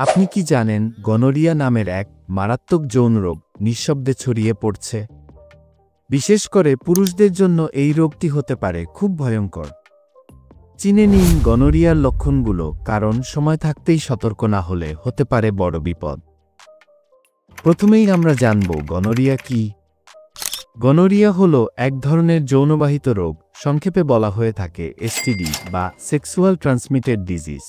আপনি কি জানেন গনোরিয়া নামের এক মারাত্মক যৌন রোগ নিঃশব্দে ছড়িয়ে পড়ছে? বিশেষ করে পুরুষদের জন্য এই রোগটি হতে পারে খুব ভয়ঙ্কর। চিনে নিন গনোরিয়ার লক্ষণগুলো, কারণ সময় থাকতেই সতর্ক না হলে হতে পারে বড় বিপদ। প্রথমেই আমরা জানব গনোরিয়া কি। গনোরিয়া হল এক ধরনের যৌনবাহিত রোগ, সংক্ষেপে বলা হয়ে থাকে এসটিডি বা সেক্সুয়াল ট্রান্সমিটেড ডিজিজ,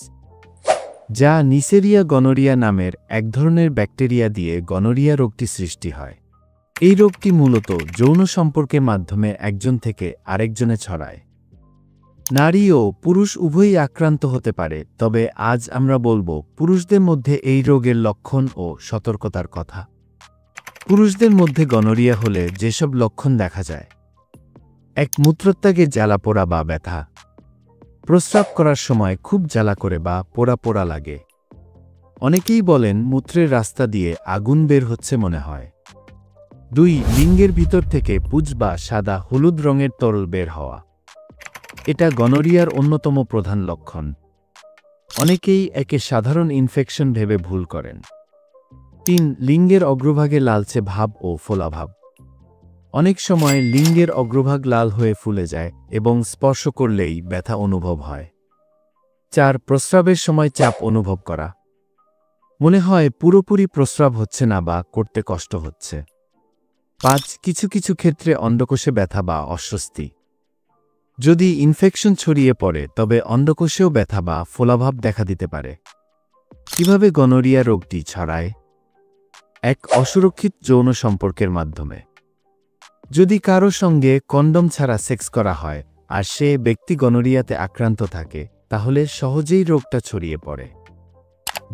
যা নিসেরিয়া গনোরিয়া নামের এক ধরনের ব্যাকটেরিয়া দিয়ে গনোরিয়া রোগটি সৃষ্টি হয়। এই রোগটি মূলত যৌন সম্পর্কের মাধ্যমে একজন থেকে আরেকজনে ছড়ায়। নারী ও পুরুষ উভয়ই আক্রান্ত হতে পারে, তবে আজ আমরা বলবো পুরুষদের মধ্যে এই রোগের লক্ষণ ও সতর্কতার কথা। পুরুষদের মধ্যে গনোরিয়া হলে যেসব লক্ষণ দেখা যায়: ১. মূত্রত্যাগে জ্বালা পোড়া বা ব্যথা। প্রস্রাব করার সময় খুব জ্বালা করে বা পোড়া পোড়া লাগে। অনেকেই বলেন মূত্রের রাস্তা দিয়ে আগুন বের হচ্ছে মনে হয়। ২. লিঙ্গের ভিতর থেকে পুঁজ বা সাদা হলুদ রঙের তরল বের হওয়া। এটা গনোরিয়ার অন্যতম প্রধান লক্ষণ। অনেকেই একে সাধারণ ইনফেকশন ভেবে ভুল করেন। ৩. লিঙ্গের অগ্রভাগে লালচে ভাব ও ফোলাভাব। অনেক সময় লিঙ্গের অগ্রভাগ লাল হয়ে ফুলে যায় এবং স্পর্শ করলেই ব্যথা অনুভব হয়। ৪. প্রস্রাবের সময় চাপ অনুভব করা। মনে হয় পুরোপুরি প্রস্রাব হচ্ছে না বা করতে কষ্ট হচ্ছে। ৫. কিছু কিছু ক্ষেত্রে অন্ডকোষে ব্যথা বা অস্বস্তি। যদি ইনফেকশন ছড়িয়ে পড়ে তবে অন্ডকোষেও ব্যথা বা ফোলাভাব দেখা দিতে পারে। কিভাবে গনোরিয়া রোগটি ছড়ায়? ১. অসুরক্ষিত যৌন সম্পর্কের মাধ্যমে। যদি কারো সঙ্গে কন্ডম ছাড়া সেক্স করা হয় আর সে ব্যক্তি গনোরিয়াতে আক্রান্ত থাকে, তাহলে সহজেই রোগটা ছড়িয়ে পড়ে।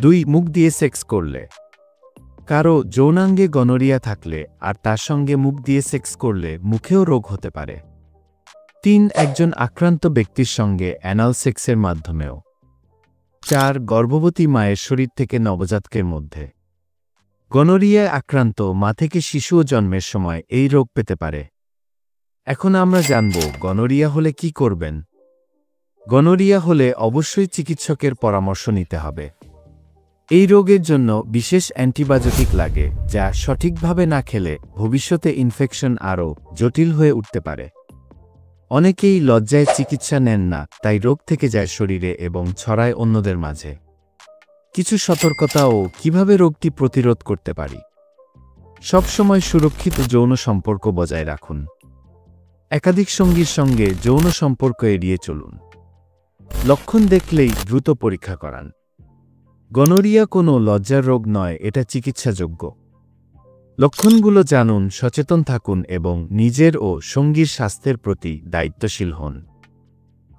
২. মুখ দিয়ে সেক্স করলে। কারো যৌনাঙ্গে গনোরিয়া থাকলে আর তার সঙ্গে মুখ দিয়ে সেক্স করলে মুখেও রোগ হতে পারে। ৩. একজন আক্রান্ত ব্যক্তির সঙ্গে অ্যানাল সেক্সের মাধ্যমেও। ৪. গর্ভবতী মায়ের শরীর থেকে নবজাতকের মধ্যে। গনোরিয়ায় আক্রান্ত মা থেকে শিশুও জন্মের সময় এই রোগ পেতে পারে। এখন আমরা জানব গনোরিয়া হলে কি করবেন। গনোরিয়া হলে অবশ্যই চিকিৎসকের পরামর্শ নিতে হবে। এই রোগের জন্য বিশেষ অ্যান্টিবায়োটিক লাগে, যা সঠিকভাবে না খেলে ভবিষ্যতে ইনফেকশন আরও জটিল হয়ে উঠতে পারে। অনেকেই লজ্জায় চিকিৎসা নেন না, তাই রোগ থেকে যায় শরীরে এবং ছড়ায় অন্যদের মাঝে। কিছু সতর্কতা ও কিভাবে রোগটি প্রতিরোধ করতে পারি। সবসময় সুরক্ষিত যৌন সম্পর্ক বজায় রাখুন। একাধিক সঙ্গীর সঙ্গে যৌন সম্পর্ক এড়িয়ে চলুন। লক্ষণ দেখলেই দ্রুত পরীক্ষা করান। গনোরিয়া কোনো লজ্জার রোগ নয়, এটা চিকিৎসাযোগ্য। লক্ষণগুলো জানুন, সচেতন থাকুন এবং নিজের ও সঙ্গীর স্বাস্থ্যের প্রতি দায়িত্বশীল হন।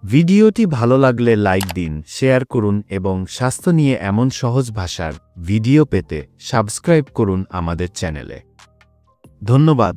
ভিডিওটি ভালো লাগলে লাইক দিন, শেয়ার করুন এবং স্বাস্থ্য নিয়ে এমন সহজ ভাষার ভিডিও পেতে সাবস্ক্রাইব করুন আমাদের চ্যানেলে। ধন্যবাদ।